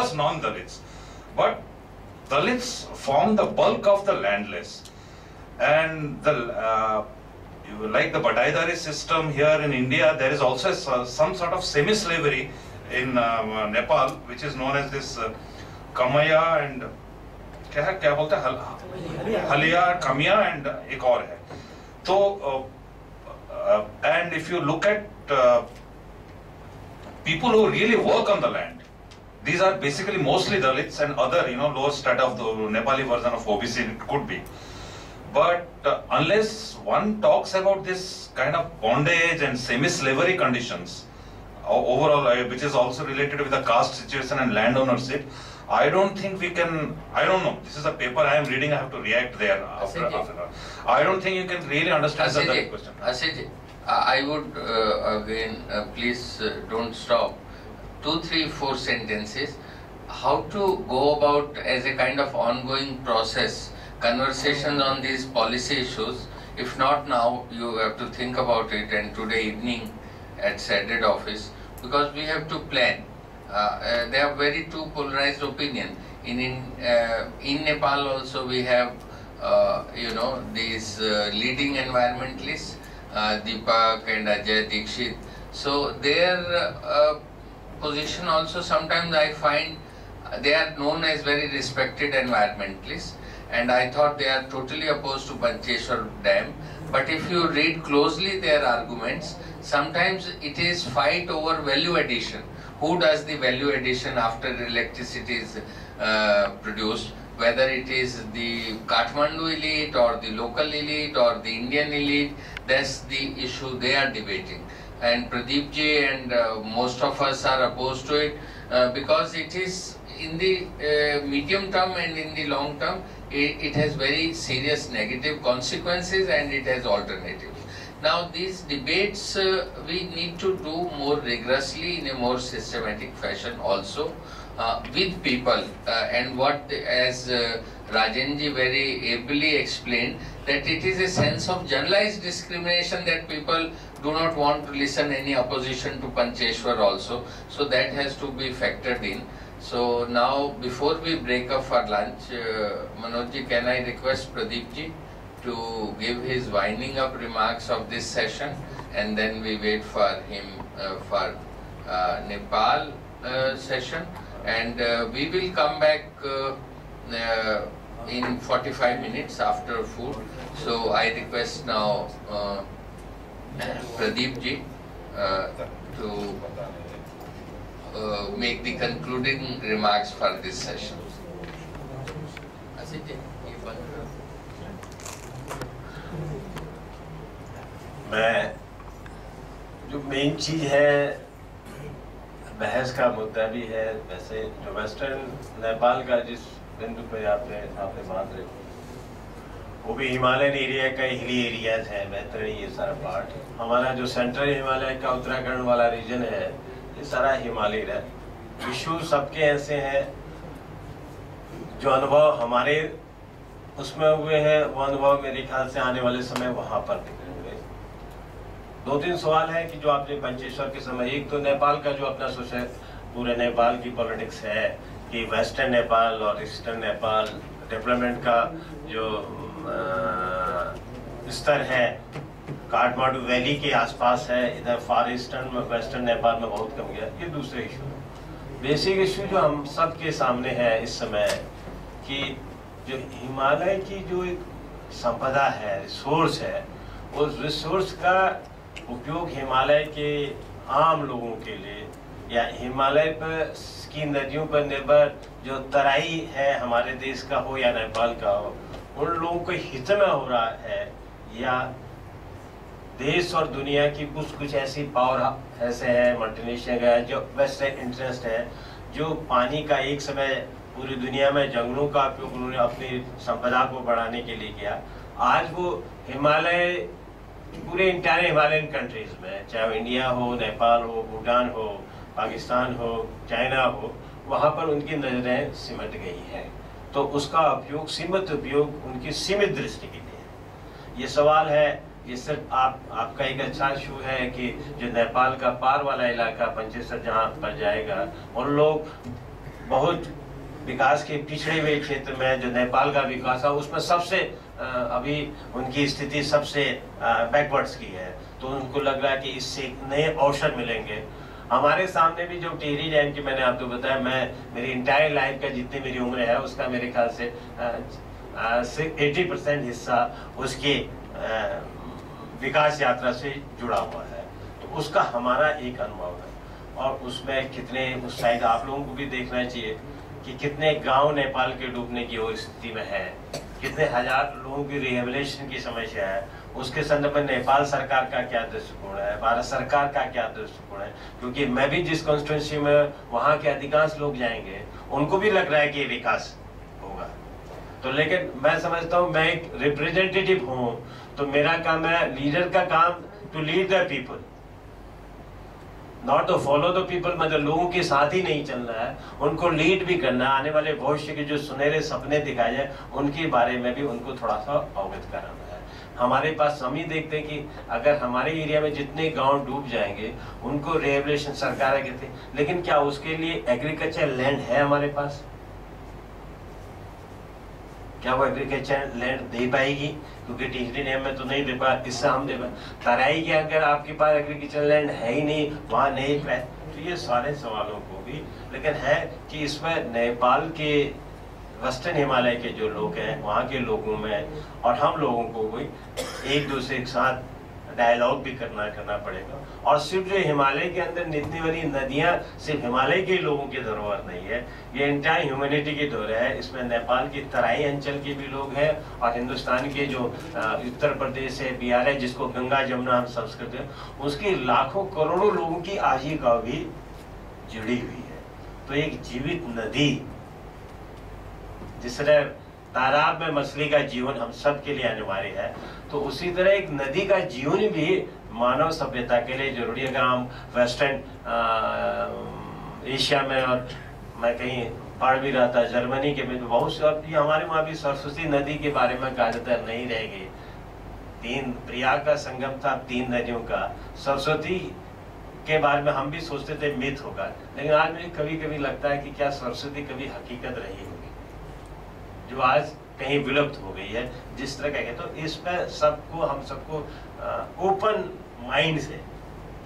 was non-Dalits, but Dalits form the bulk of the landless, and like the Badaidari system here in India, there is also some sort of semi-slavery in Nepal, which is known as this Kamaya and क्या बोलते हैं Haliya, Kamya and एक और है. So and if you look at people who really work on the land, these are basically mostly Dalits and other, lower strata of the Nepali version of OBC, it could be. But unless one talks about this kind of bondage and semi-slavery conditions, overall, which is also related with the caste situation and land ownership, I don't think we can, I don't know, this is a paper I am reading, I have to react there after. I don't think you can really understand the question. Asiji, I would again, please don't stop. 2, 3, 4 sentences. How to go about as a kind of ongoing process, conversations on these policy issues. If not now, you have to think about it, and today evening at SADED office, because we have to plan. There are very two polarized opinion. In Nepal also we have, these leading environmentalists, Deepak and Ajay Dikshit. So their position also sometimes I find they are known as very respected environmentalists, and I thought they are totally opposed to Pancheshwar Dam. But if you read closely their arguments, sometimes it is fight over value addition. Who does the value addition after electricity is produced? Whether it is the Kathmandu elite or the local elite or the Indian elite, that's the issue they are debating. And Pradeep ji and most of us are opposed to it because it is in the medium term and in the long term, it has very serious negative consequences and it has alternatives. Now these debates we need to do more rigorously in a more systematic fashion also with people and what as Rajanji very ably explained, that it is a sense of generalized discrimination that people do not want to listen any opposition to Pancheshwar also, so that has to be factored in. So now before we break up for lunch, Manoj ji, can I request Pradeep ji to give his winding up remarks of this session, and then we wait for him for Nepal session, and we will come back in 45 minutes after food. So I request now Pradeep ji to make the concluding remarks for this session. मैं जो main चीज है बहस का मुद्दा भी है, वैसे जो वेस्टर्न नेपाल का जिस बिंदु पे आपने बात रखी वो भी हिमालयन एरिया का हिली एरियाज है, बेहतर ये सारा पार्ट। हमारा जो सेंट्रल हिमालय का उत्तराखंड वाला रीजन है ये सारा हिमालय है। इशू सबके ऐसे हैं जो अनुभव हमारे उसमें हुए हैं, वो अनुभव मेरे ख्याल से आने वाले समय वहां पर निकलेंगे। 2-3 सवाल है कि जो आपने पंचेश्वर के समय, एक तो नेपाल का जो अपना सोशल पूरे नेपाल की पॉलिटिक्स है कि वेस्टर्न नेपाल और ईस्टर्न नेपाल डेवलपमेंट का जो स्तर है काठमांडू वैली के आसपास है, इधर फार ईस्टर्न में वेस्टर्न नेपाल में बहुत कम गया। ये दूसरे इशू है। बेसिक इशू जो हम सबके सामने है इस समय कि जो हिमालय की जो एक संपदा है, रिसोर्स है, उस रिसोर्स का उपयोग हिमालय के आम लोगों के लिए या हिमालय पर की नदियों पर निर्भर जो तराई है हमारे देश का हो या नेपाल का हो, उन लोगों को हित में हो रहा है, या देश और दुनिया की कुछ ऐसी पावर ऐसे है मल्टीनेशनल है जो वेस्टर्न इंटरेस्ट है, जो पानी का एक समय पूरी दुनिया में जंगलों का उपयोग उन्होंने अपनी संपदा को बढ़ाने के लिए किया। आज वो हिमालय पूरे इंटायर हिमालयन कंट्रीज में, चाहे इंडिया हो, नेपाल हो, भूटान हो, पाकिस्तान हो, चाइना हो, वहाँ पर उनकी नजरें सिमट गई हैं। तो उसका उपयोग, सीमित उपयोग उनकी सीमित दृष्टि के लिए है। ये सवाल है, ये सिर्फ आपका एक अच्छा इशू है कि जो नेपाल का पार वाला इलाका पंचेसर जहाँ पर जाएगा, उन लोग बहुत विकास के पिछड़े हुए क्षेत्र में जो नेपाल का विकास है उसमें सबसे अभी उनकी स्थिति सबसे बैकवर्ड्स की है, तो उनको लग रहा है कि इससे नए अवसर मिलेंगे। हमारे सामने भी जो टिहरी डैम की मैंने आपको बताया, मैं मेरी इंटायर लाइफ का जितनी मेरी उम्र है उसका मेरे ख्याल से 80% हिस्सा उसके विकास यात्रा से जुड़ा हुआ है, तो उसका हमारा एक अनुभव है। और उसमें कितने उस साइड आप लोगों को भी देखना चाहिए कि कितने गांव नेपाल के डूबने की वो स्थिति में है, कितने हजार लोगों की रिहेबिलिटेशन की समस्या है, उसके संदर्भ में नेपाल सरकार का क्या दृष्टिकोण है, भारत सरकार का क्या दृष्टिकोण है। क्योंकि मैं भी जिस कॉन्स्टिट्यूंसी में वहाँ के अधिकांश लोग जाएंगे उनको भी लग रहा है कि विकास होगा, तो लेकिन मैं समझता हूँ मैं एक रिप्रेजेंटेटिव हूँ, तो मेरा काम है, लीडर का काम to lead the people, not to follow the people. मतलब लोगों के साथ ही नहीं चलना है, उनको लीड भी करना है। आने वाले भविष्य के जो सुनहरे सपने दिखाए जाए उनके बारे में भी उनको थोड़ा सा अवगत कराना है। हमारे पास हम ही देखते हैं कि अगर हमारे एरिया में जितने गांव डूब जाएंगे उनको रिहेबिलिटेशन सरकार कहते हैं, लेकिन क्या उसके लिए एग्रीकल्चर लैंड है हमारे पास? क्या वो एग्रीकल्चर लैंड दे पाएगी? क्योंकि टिहरी डैम में तो नहीं दे पा, इससे हम दे पाए। तराई के अगर आपके पास एग्रीकल्चर लैंड है ही नहीं, वहाँ नहीं पाए, तो ये सारे सवालों को भी, लेकिन है कि इसमें नेपाल के वेस्टर्न हिमालय के जो लोग हैं वहाँ के लोगों में और हम लोगों को भी एक दूसरे के साथ डायलॉग भी करना पड़ेगा। और सिर्फ जो हिमालय के अंदर इतनी बड़ी नदियां सिर्फ हिमालय के लोगों की धरोहर नहीं है, ये एंटायर ह्यूमैनिटी की धरोहर है। इसमें नेपाल की तराई अंचल के भी लोग हैं और हिंदुस्तान के जो उत्तर प्रदेश है, बिहार है, जिसको गंगा जमुना हम संस्कृत है, उसकी लाखों करोड़ों लोगों की आजीविका भी जुड़ी हुई है। तो एक जीवित नदी, जिस तरह तालाब में मछली का जीवन हम सब के लिए अनिवार्य है, तो उसी तरह एक नदी का जीवन भी मानव सभ्यता के लिए जरूरी है। अगर हम वेस्टर्न एशिया में, और मैं कहीं पढ़ भी रहा था जर्मनी के में बहुत से, और हमारे वहाँ भी सरस्वती नदी के बारे में ज्यादातर नहीं रह गई। 3 प्रयाग का संगम था 3 नदियों का। सरस्वती के बारे में हम भी सोचते थे मिथ होगा, लेकिन आज मुझे कभी कभी लगता है कि क्या सरस्वती कभी हकीकत रही होगी, जो आज कहीं विलुप्त हो गई है जिस तरह का है। तो इस पर सबको, हम सबको ओपन माइंड से,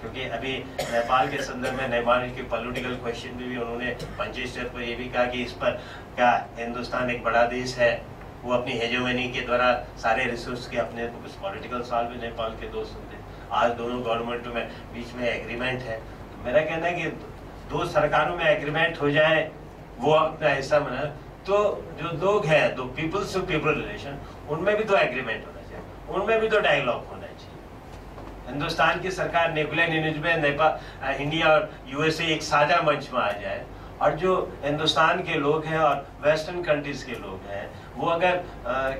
क्योंकि अभी नेपाल के संदर्भ में नेपाल के पॉलिटिकल क्वेश्चन में भी उन्होंने पंचेश्वर पर ये भी कहा कि इस पर क्या हिंदुस्तान एक बड़ा देश है, वो अपनी हेजोमनी के द्वारा सारे रिसोर्स के अपने कुछ पॉलिटिकल सवाल भी नेपाल के दोस्त होते। आज दोनों गवर्नमेंटों में बीच में एग्रीमेंट है, तो मेरा कहना है कि 2 सरकारों में एग्रीमेंट हो जाए, वो अपना हिस्सा बना, तो जो लोग हैं, तो पीपल्स टू पीपल रिलेशन, उनमें भी तो एग्रीमेंट होना चाहिए, उनमें भी तो डायलॉग होना चाहिए। हिंदुस्तान की सरकार न्यूक्लियर एनर्जी में नेपाल, इंडिया और यूएसए एक साझा मंच में आ जाए, और जो हिंदुस्तान के लोग हैं और वेस्टर्न कंट्रीज के लोग हैं, वो अगर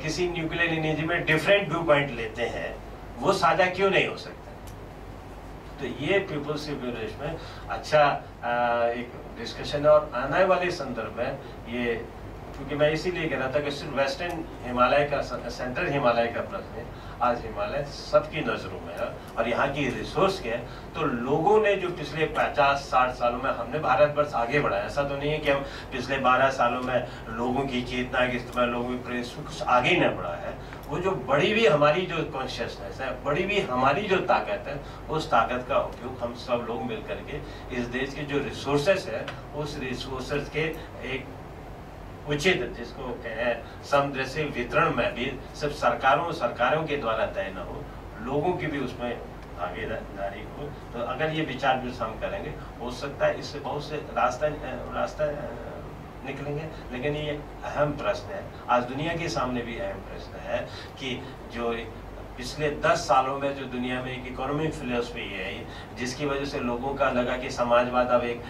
किसी न्यूक्लियर एनर्जी में डिफरेंट व्यू पॉइंट लेते हैं, वो साझा क्यों नहीं हो सकता? तो ये पीपल्स रिलेशन में अच्छा एक डिस्कशन है। और आने वाले संदर्भ में ये, क्योंकि मैं इसीलिए कह रहा था कि सिर्फ वेस्टर्न हिमालय का, सेंट्रल हिमालय का प्रश्न है, आज हिमालय सबकी नजरों में है और यहाँ की रिसोर्स के है। तो लोगों ने जो पिछले 50-60 सालों में, हमने भारतवर्ष आगे बढ़ाया, ऐसा तो नहीं है कि हम पिछले 12 सालों में लोगों की चेतना के इस्तेमाल, लोगों की प्रेस कुछ आगे ही न बढ़ा है। वो जो बड़ी भी हमारी जो कॉन्शियसनेस है, बड़ी भी हमारी जो ताकत है, उस ताकत का उपयोग हम सब लोग मिल करके इस देश के जो रिसोर्सेस है, उस रिसोर्सेस के एक उचित, जिसको कहें समदृशी वितरण में भी सिर्फ सरकारों के द्वारा तय न हो, लोगों की भी उसमें भागीदारी हो। तो अगर ये विचार विमर्श हम करेंगे, हो सकता है इससे बहुत से रास्ता निकलेंगे। लेकिन ये अहम प्रश्न है, आज दुनिया के सामने भी अहम प्रश्न है कि जो पिछले 10 सालों में जो दुनिया में एक इकोनॉमिक फिलोसफी है, जिसकी वजह से लोगों का लगा कि समाजवाद अब एक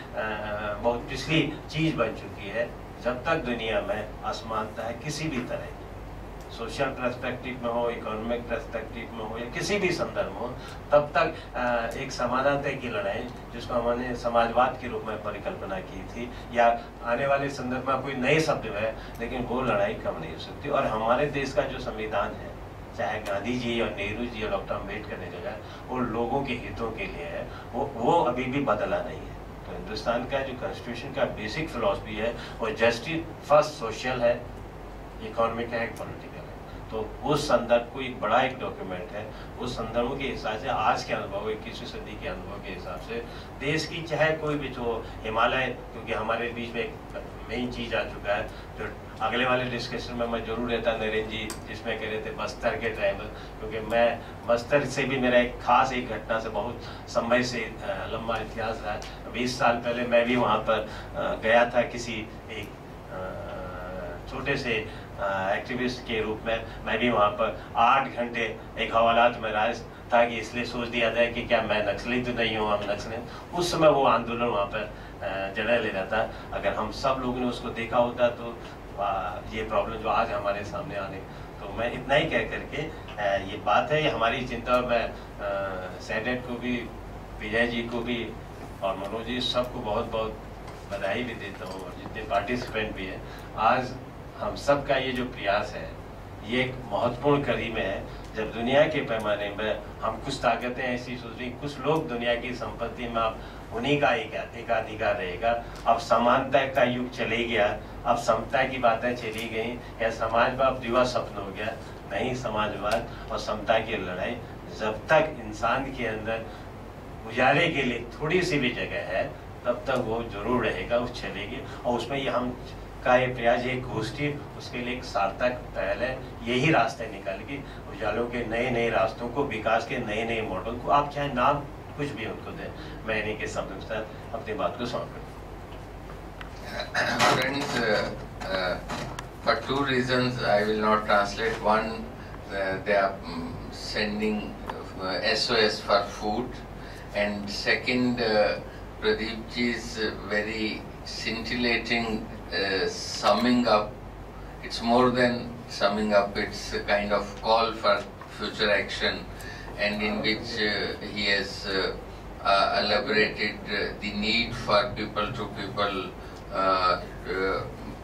बहुत पिछली चीज बन चुकी है। जब तक दुनिया में असमानता है किसी भी तरह की, सोशल पर्सपेक्टिव में हो, इकोनॉमिक पर्सपेक्टिव में हो, या किसी भी संदर्भ में हो, तब तक एक समानता की लड़ाई, जिसको हमने समाजवाद के रूप में परिकल्पना की थी, या आने वाले संदर्भ में कोई नए शब्द है, लेकिन वो लड़ाई कम नहीं हो सकती। और हमारे देश का जो संविधान है, चाहे गांधी जी और नेहरू जी और डॉक्टर अम्बेडकर ने जगह, वो लोगों के हितों के लिए है, वो अभी भी बदला नहीं है। तो हिंदुस्तान का जो कॉन्स्टिट्यूशन का बेसिक फिलॉसफी है वो जस्टिस फर्स्ट सोशल है, इकोनॉमिक है, पॉलिटिकल है। तो उस संदर्भ को एक बड़ा एक डॉक्यूमेंट है। उस संदर्भ के हिसाब से आज के अनुभव, 21वीं सदी के अनुभव के हिसाब से देश की चाहे कोई भी जो हिमालय, क्योंकि हमारे बीच में एक मेन चीज आ चुका है जो अगले वाले डिस्कशन में मैं जरूर रहता नरेंद्र जी, जिसमें कह रहे थे बस्तर के ट्राइबल, क्योंकि मैं बस्तर से भी मेरा एक खास एक घटना से बहुत समय से लंबा इतिहास रहा। 20 साल पहले मैं भी वहाँ पर गया था किसी एक छोटे से एक्टिविस्ट के रूप में। मैं भी वहाँ पर 8 घंटे एक हवालात में रहा था कि इसलिए सोच दिया जाए कि क्या मैं नक्सली तो नहीं हूँ, हम नक्सली। उस समय वो आंदोलन वहाँ पर जगह ले रहा था। अगर हम सब लोगों ने उसको देखा होता तो ये प्रॉब्लम जो आज हमारे सामने आने। तो मैं इतना ही कह करके ये बात है, ये हमारी चिंता। और मैं सेनेट को भी, विजय जी को भी और मनोज जी सबको बहुत बहुत बधाई भी देता हूँ, और जितने पार्टिसिपेंट भी हैं। आज हम सब का ये जो प्रयास है ये एक महत्वपूर्ण कड़ी में है, जब दुनिया के पैमाने में हम कुछ ताकतें ऐसी सोच रही, कुछ लोग दुनिया की संपत्ति में अब उन्हीं का एकाधिकार रहेगा। अब समानता का युग चले गया, अब समता की बातें चली गई, या समाजवाद दिवा स्वप्न हो गया। नहीं, समाजवाद और समता की लड़ाई जब तक इंसान के अंदर उजाले के लिए थोड़ी सी भी जगह है तब तक वो जरूर रहेगा, वो चलेगी। और उसमें ये हम का ये प्रयास, एक गोष्ठी, उसके लिए एक सार्थक पहल है। यही रास्ते निकालेगी उजालों के नए नए रास्तों को, विकास के नए नए मॉडल को। आप चाहे नाम कुछ भी उनको दें, मैं इन्हीं के शब्दों के साथ अपनी बात को समाप्त करूँ। Friends, for 2 reasons I will not translate. One, they are sending SOS for food, and second, Pradeep ji's very scintillating summing up. It's more than summing up, it's a kind of call for future action, and in which he has elaborated the need for people to people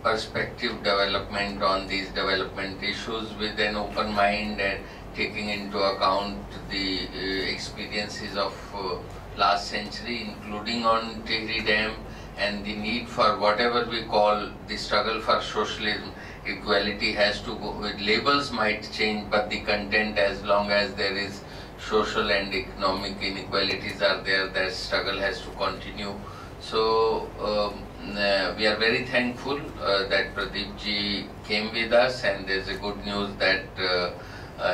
perspective development on these development issues with an open mind, and taking into account the experiences of last century, including on Tehri Dam, and the need for whatever we call the struggle for socialism. Equality has to go, labels might change, but the content, as long as there is social and economic inequalities are there, that struggle has to continue. So we are very thankful that Pradeep ji came with us, and there's a good news that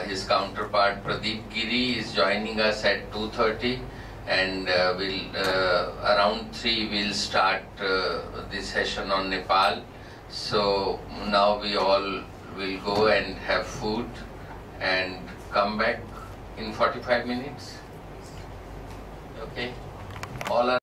his counterpart Pradeep Giri is joining us at 2:30. And around 3 we'll start this session on Nepal. So now we all will go and have food and come back in 45 minutes. Okay, all are